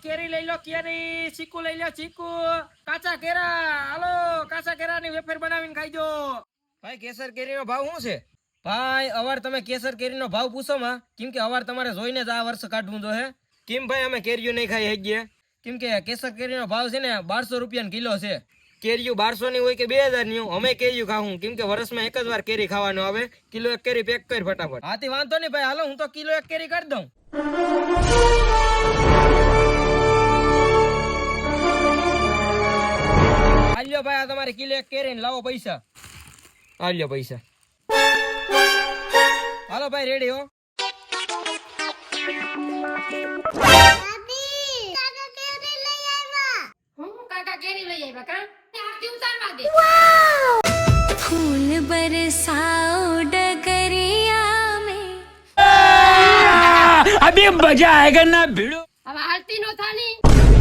કેરી લઈ લો કેરી, ચીકુ લઈ લો ચીકુ, કાચા કેરા હાલો, કાચા કેરાની વેફર બનાવીને ખાઈજો. ભાઈ કેસર કેરીનો ભાવ શું છે? ભાઈ અવાર તમે કેસર કેરીનો ભાવ પૂછો માં, કેમ કે અવાર તમારે જોઈને જ આ વર્ષ કાઢવું જો હે. કેમ ભાઈ અમે કેરીઓ નહીં ખાઈ શકીએ? કેમ કે કેસર કેરીનો ભાવ છે ને 1200 રૂપિયા કિલો છે. કેરીઓ 1200 ની હોય કે 2000 ની હોય, અમે કેરીઓ ખાવું કેમ કે વર્ષમાં એક જ વાર કેરી ખાવાનો આવે. કિલો એક કેરી પેક કરી ફટાફટ. હાથી વાંધો નહીં ભાઈ, હાલો હું તો કિલો એક કેરી કરી દઉં. હાલ્યો ભાઈ, આ તમારે કિલો એક કેરી ને લાવો પૈસા. હાલ્યો પૈસા. હાલો ભાઈ રેડી હો. फूल बरसाओ डगरिया में अभी मजा आएगा ना भिड़ो. હવે હાલતી નો થાની